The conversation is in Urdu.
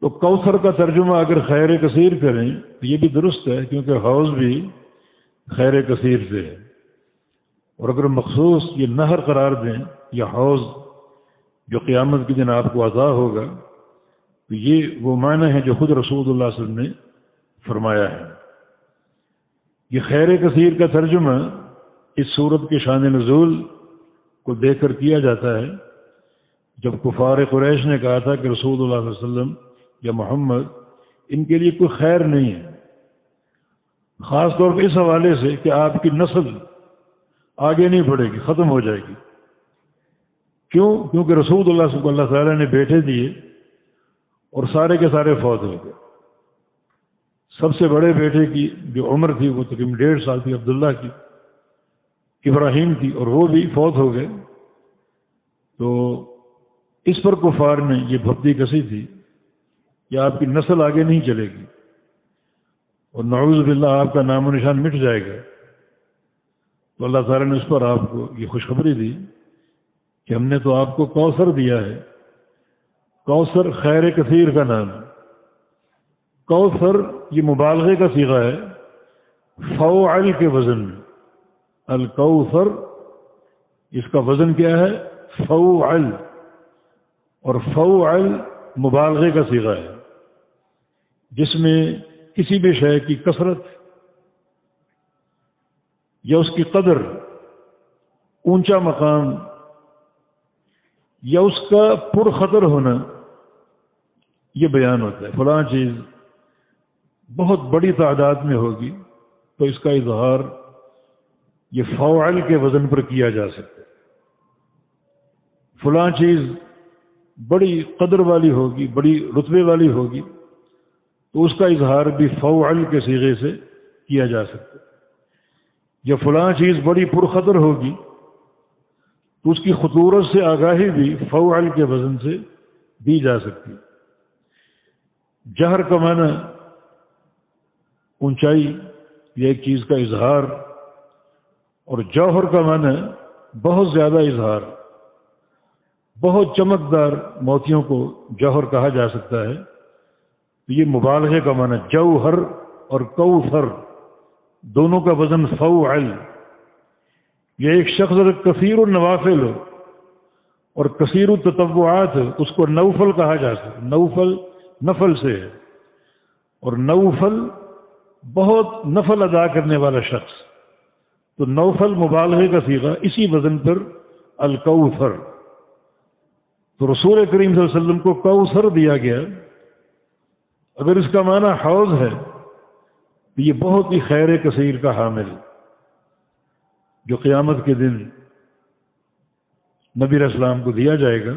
تو کوثر کا ترجمہ اگر خیر کثیر کریں تو یہ بھی درست ہے، کیونکہ حوض بھی خیر کثیر سے ہے، اور اگر مخصوص یہ نہر قرار دیں یا حوض جو قیامت کے دن آپ کو عطا ہوگا، تو یہ وہ معنی ہے جو خود رسول اللہ صلی اللہ علیہ وسلم نے فرمایا ہے۔ یہ خیر کثیر کا ترجمہ اس صورت کے شان نزول کو دیکھ کر کیا جاتا ہے، جب کفار قریش نے کہا تھا کہ رسول اللہ صلی اللہ علیہ وسلم یا محمد ان کے لیے کوئی خیر نہیں ہے، خاص طور پہ اس حوالے سے کہ آپ کی نسل آگے نہیں بڑھے گی، ختم ہو جائے گی۔ کیوں؟ کیونکہ رسول اللہ صلی اللہ تعالیٰ نے بیٹے دیے اور سارے کے سارے فوت ہو گئے۔ سب سے بڑے بیٹے کی جو عمر تھی وہ تقریباً 1.5 سال تھی، عبداللہ کی، ابراہیم تھی، اور وہ بھی فوت ہو گئے۔ تو اس پر کفار نے یہ بھپتی کسی تھی کہ آپ کی نسل آگے نہیں چلے گی اور نعوذ باللہ آپ کا نام و نشان مٹ جائے گا۔ تو اللہ تعالیٰ نے اس پر آپ کو یہ خوشخبری دی کہ ہم نے تو آپ کو کوثر دیا ہے۔ کوثر خیر کثیر کا نام ہے۔ کوثر یہ مبالغے کا صیغہ ہے، فوعل کے وزن میں۔ الکوثر اس کا وزن کیا ہے؟ فوعل، اور فوعل مبالغے کا صیغہ ہے جس میں کسی بھی شے کی کثرت یا اس کی قدر، اونچا مقام یا اس کا پرخطر ہونا یہ بیان ہوتا ہے۔ فلاں چیز بہت بڑی تعداد میں ہوگی تو اس کا اظہار یہ فوعل کے وزن پر کیا جا سکتا ہے۔ فلاں چیز بڑی قدر والی ہوگی، بڑی رتبے والی ہوگی تو اس کا اظہار بھی فوعل کے صیغے سے کیا جا سکتا ہے۔ یا فلاں چیز بڑی پرخطر ہوگی تو اس کی خطورت سے آگاہی بھی فوعل کے وزن سے دی جا سکتی ہے۔ جہر کا معنی اونچائی یا ایک چیز کا اظہار، اور جوہر کا معنی بہت زیادہ اظہار۔ بہت چمکدار موتیوں کو جوہر کہا جا سکتا ہے، تو یہ مبالغے کا معنی جوہر اور کوثر دونوں کا وزن فوعل۔ یہ ایک شخص اگر کثیر النوافل ہو اور کثیر التطوعات ہو اس کو نوفل کہا جا سکتا ہے۔ نوفل نفل سے ہے، اور نوفل بہت نفل ادا کرنے والا شخص، تو نوفل مبالغے کا صیغہ، اسی وزن پر الکوثر۔ تو رسول کریم صلی اللہ علیہ وسلم کو کوثر دیا گیا۔ اگر اس کا معنی حوض ہے تو یہ بہت ہی خیر کثیر کا حامل، جو قیامت کے دن نبی علیہ السلام کو دیا جائے گا۔